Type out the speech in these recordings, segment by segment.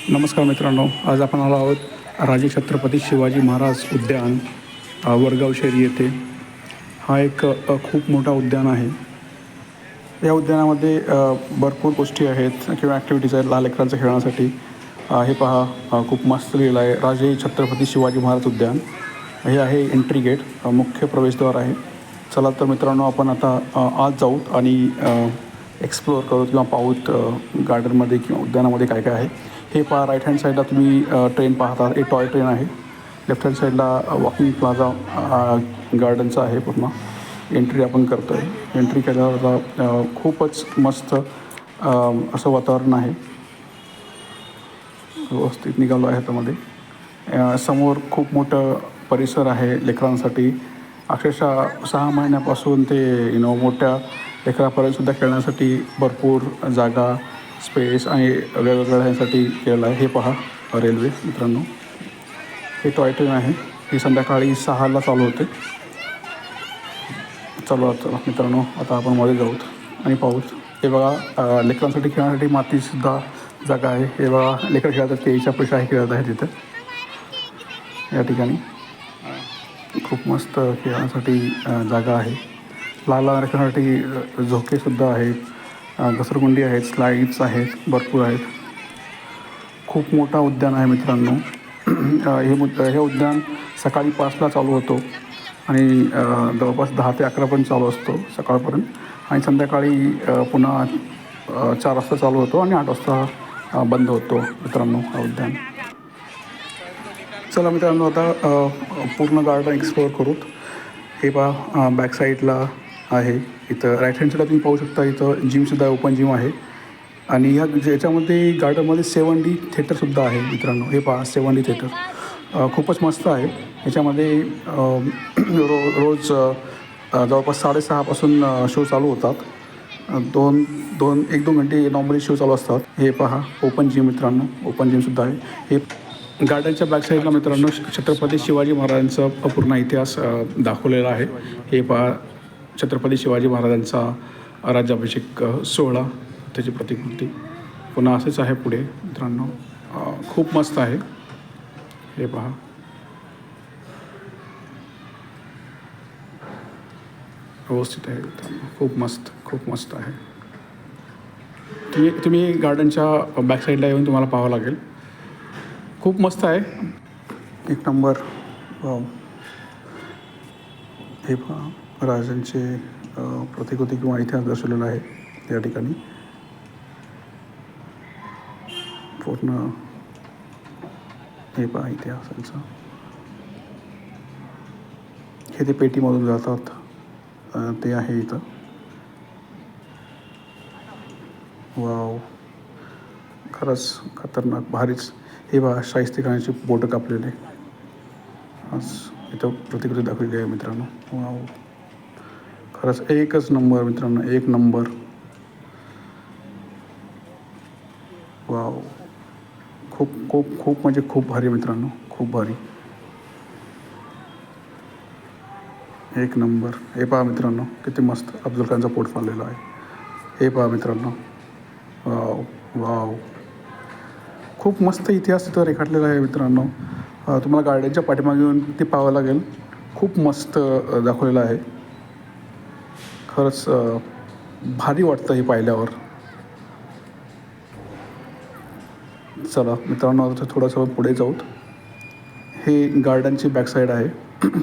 नमस्कार मित्रांनो, आज आपण आलो आहोत राजे छत्रपती शिवाजी महाराज उद्यान वडगाव शेरी येथे. हा एक खूप मोठा उद्यान आहे. या उद्यानामध्ये भरपूर गोष्टी आहेत किंवा ॲक्टिव्हिटीज आहेत लहान लेकरांचं खेळण्यासाठी. हे पहा, खूप मस्त लिहिलं आहे राजे छत्रपती शिवाजी महाराज उद्यान. हे आहे एंट्री गेट, मुख्य प्रवेशद्वार आहे. चला तर मित्रांनो, आपण आता आत जाऊत आणि एक्सप्लोअर करूत किंवा पाहूत गार्डनमध्ये किंवा उद्यानामध्ये काय काय आहे. हे पहा, राईट हँड साईडला तुम्ही ट्रेन पाहता. एक टॉय ट्रेन आहे. लेफ्ट हँड साईडला वॉकिंग प्लाझा गार्डनचा आहे पूर्ण. एंट्री आपण करतो आहे. एंट्री केल्यावर खूपच मस्त असं वातावरण आहे. व्यवस्थित निघालो आहे त्यामध्ये. समोर खूप मोठं परिसर आहे लेकरांसाठी. अक्षरशः 6 महिन्यापासून ते मोठ्या लेकरापर्यंतसुद्धा खेळण्यासाठी भरपूर जागा, स्पेस आणि वेगवेगळ्या ह्यासाठी केलेलं आहे. हे पहा रेल्वे मित्रांनो. हे टॉय ट्रेन आहे. ही संध्याकाळी 6ला चालू होते. चला मित्रांनो, आता आपण मध्ये जाऊत आणि पाहूत. हे बघा, लेकरांसाठी खेळण्यासाठी मातीसुद्धा जागा आहे. हे बघा, लेकर खेळतात ते पेशाही खेळत आहे तिथं. या ठिकाणी खूप मस्त खेळण्यासाठी जागा आहे. लहान लहान लेकरांसाठी झोकेसुद्धा आहेत, घसरगुंडी आहेत, स्लाईड्स आहेत, भरपूर आहेत. खूप मोठा उद्यान आहे मित्रांनो. हे उद्यान सकाळी 5ला चालू होतो आणि जवळपास 10 ते 11पर्यंत चालू असतो सकाळपर्यंत. आणि संध्याकाळी पुन्हा 4 वाजता चालू होतो आणि 8 वाजता बंद होतो मित्रांनो हा उद्यान. चला मित्रांनो, आता पूर्ण गार्डन एक्सप्लोअर करूत. हे पहा, बॅक साईडला आहे. इथं राईट हँड साईडला तुम्ही पाहू शकता. इथं जिमसुद्धा ओपन जिम आहे. आणि याच्यामध्ये गार्डनमध्ये 7D थिएटरसुद्धा आहे मित्रांनो. हे पहा, 7D थिएटर खूपच मस्त आहे. याच्यामध्ये रोज जवळपास 6:30पासून शो चालू होतात. 1-2 घंटे नॉर्मली शो चालू असतात. हे पहा, ओपन जिम मित्रांनो, ओपन जिमसुद्धा आहे. हे गार्डनच्या बॅक साईडला मित्रांनो छत्रपती शिवाजी महाराजांचा पूर्ण इतिहास दाखवलेला आहे. हे पहा, छत्रपती शिवाजी महाराजांचा राज्याभिषेक सोहळा, त्याची प्रतिकृती पुन्हा असेच आहे पुढे मित्रांनो. खूप मस्त आहे. हे पहा, व्यवस्थित आहे मित्रांनो. खूप मस्त आहे. तुम्ही गार्डनच्या बॅक साईडला येऊन तुम्हाला पाहावं लागेल. खूप मस्त आहे. एक नंबर. हे पहा, राजांचे प्रतिकृती किंवा इतिहास दर्शवलेला आहे या ठिकाणी. पूर्ण हे पहा इतिहासांचा. हे ते पेटीमधून जातात ते आहे इथं. वाव, खरंच खतरनाक, भारीच. हे पहा, शाहिस्तेखानाची बोटं कापलेले आज इथं प्रतिकृती दाखवलेली आहे मित्रांनो. वाव, खरंच एकच नंबर मित्रांनो, एक नंबर. वाव, खूप म्हणजे खूप भारी मित्रांनो, खूप भारी. एक नंबर. हे पहा मित्रांनो, किती मस्त अफजल खानचा पोट फाडलेला आहे. हे पहा मित्रांनो. वाव, खूप मस्त इतिहास तिथं रेखाटलेला आहे मित्रांनो. तुम्हाला गार्डनच्या पाठीमागे येऊन ते पाहावं लागेल. खूप मस्त दाखवलेलं आहे. खरंच भारी वाटतं हे पाहिल्यावर. चला मित्रांनो, आता थोडंसं पुढे जाऊत. हे गार्डनची बॅक साईड आहे.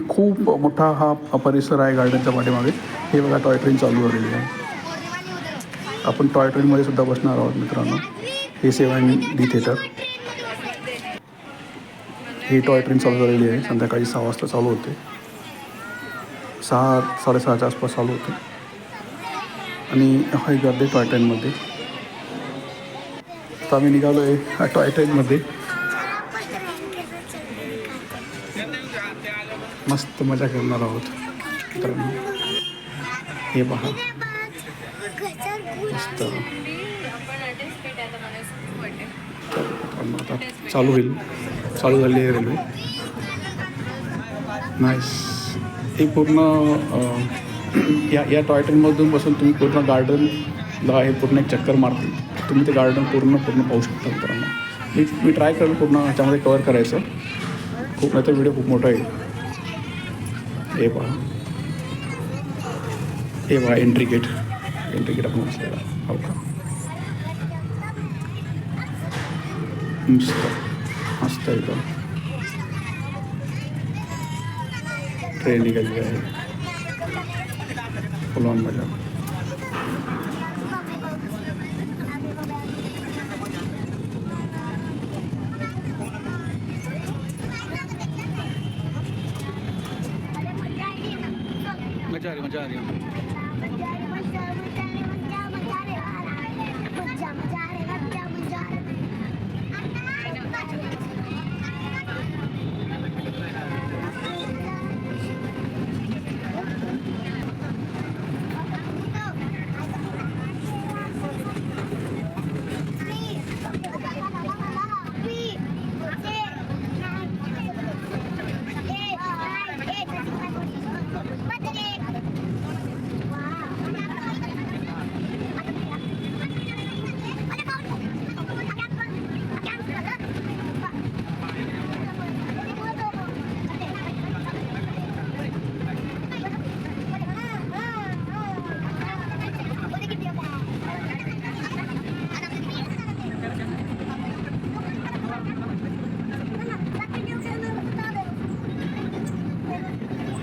खूप मोठा हा परिसर आहे गार्डनच्या पाठीमागे. हे बघा, टॉय ट्रेन चालू झालेली आहे. आपण टॉय ट्रेनमध्ये सुद्धा बसणार आहोत मित्रांनो. हे 7D थिएटर. ही टॉय ट्रेन चालू झालेली आहे. संध्याकाळी 6 वाजता चालू होते. 6-6:30च्या आसपास चालू होते. आणि ही गर्दी टॉय ट्रेनमध्ये. तर आम्ही निघालो आहे टॉय ट्रेनमध्ये. मस्त मजा करणार आहोत मित्रांनो. हे पहा, मस्त. आता चालू होईल. चालू झाली आहे रेल्वे. नाईस. हे पूर्ण या टॉय ट्रेनमधून बसून तुम्ही पूर्ण गार्डनला हे पूर्ण एक चक्कर मारतील. तुम्ही ते गार्डन पूर्ण पाहू शकता मित्रांनो. मी ट्राय करेन पूर्ण ह्याच्यामध्ये कवर करायचं. खूप नाही तर व्हिडिओ खूप मोठा आहे. हे पहा एंट्री गेट आपण बसलेला. हो का, मस्त एकदम. ट्रेन निघालेली आहे फुल ऑन मजा. मजा आ रही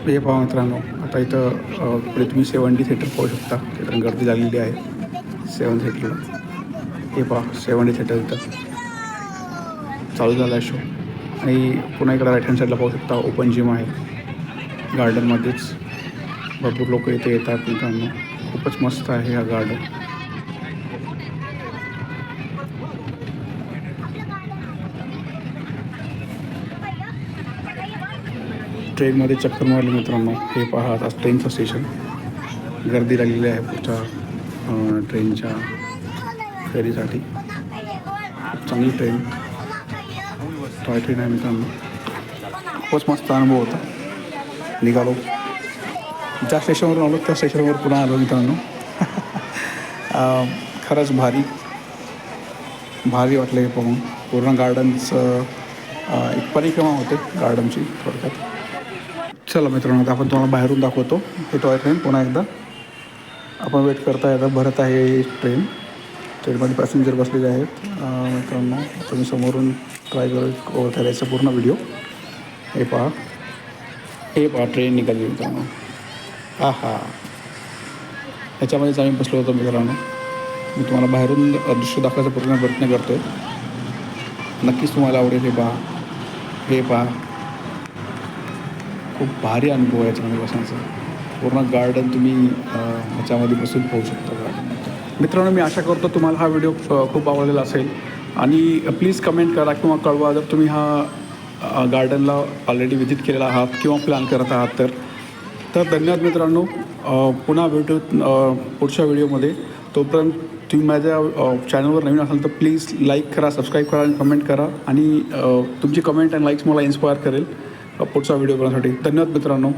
हे पहा मित्रांनो, आता इथं पुढे तुम्ही 7D थिएटर पाहू शकता. थिएटर गर्दी झालेली आहे 7 थिएटरला. हे पहा 7D थिएटर इथं चालू झाला आहे शो. आणि पुन्हा इकडं राईट हँड साईडला पाहू शकता ओपन जिम आहे. गार्डनमध्येच भरपूर लोक इथे येतात मित्रांनो. खूपच मस्त आहे हा गार्डन. ट्रेनमध्ये चक्कर मारली मित्रांनो. हे पहा आता ट्रेनचं स्टेशन. गर्दी लागलेली आहे पुढच्या ट्रेनच्या फेरीसाठी. खूप चांगली ट्रेन, टॉय ट्रेन आहे मित्रांनो. खूपच मस्त अनुभव होता. निघालो, ज्या स्टेशनवरून आलो त्या स्टेशनवर पुन्हा आलो मित्रांनो. खरंच भारी वाटलं हे पाहून. पूर्ण गार्डनचं एक परिक्रमा होते गार्डनची थोडक्यात. चला मित्रांनो, आता आपण तुम्हाला बाहेरून दाखवतो हे टॉय ट्रेन पुन्हा एकदा. आपण वेट करता आता भरत आहे ट्रेन. ट्रेनमध्ये पॅसेंजर बसलेले आहेत मित्रांनो. तुम्ही समोरून ट्राय करायचा पूर्ण व्हिडिओ. हे पहा ट्रेन निघाली मित्रांनो. ह्याच्यामध्येच आम्ही बसलो होतो मित्रांनो. मी तुम्हाला बाहेरून दृश्य दाखवायचा पूर्ण प्रयत्न करतो आहे. नक्कीच तुम्हाला आवडेल. हे पहा खूप भारी अनुभव आहे याच्यामध्ये बसण्याचा. पूर्ण गार्डन तुम्ही ह्याच्यामध्ये बसून पाहू शकता गार्डन. मित्रांनो, मी आशा करतो तुम्हाला हा व्हिडिओ खूप आवडलेला असेल. आणि प्लीज कमेंट करा किंवा कळवा जर तुम्ही हा गार्डनला ऑलरेडी व्हिजिट केलेला आहात किंवा प्लॅन करत आहात तर धन्यवाद मित्रांनो. पुन्हा भेटू पुढच्या व्हिडिओमध्ये. तोपर्यंत तुम्ही माझ्या चॅनलवर नवीन असाल तर प्लीज लाईक करा, सबस्क्राईब करा आणि कमेंट करा. आणि तुमची कमेंट आणि लाईक्स मला इन्स्पायर करेल पुढचा व्हिडिओ बनवण्यासाठी. धन्यवाद मित्रांनो.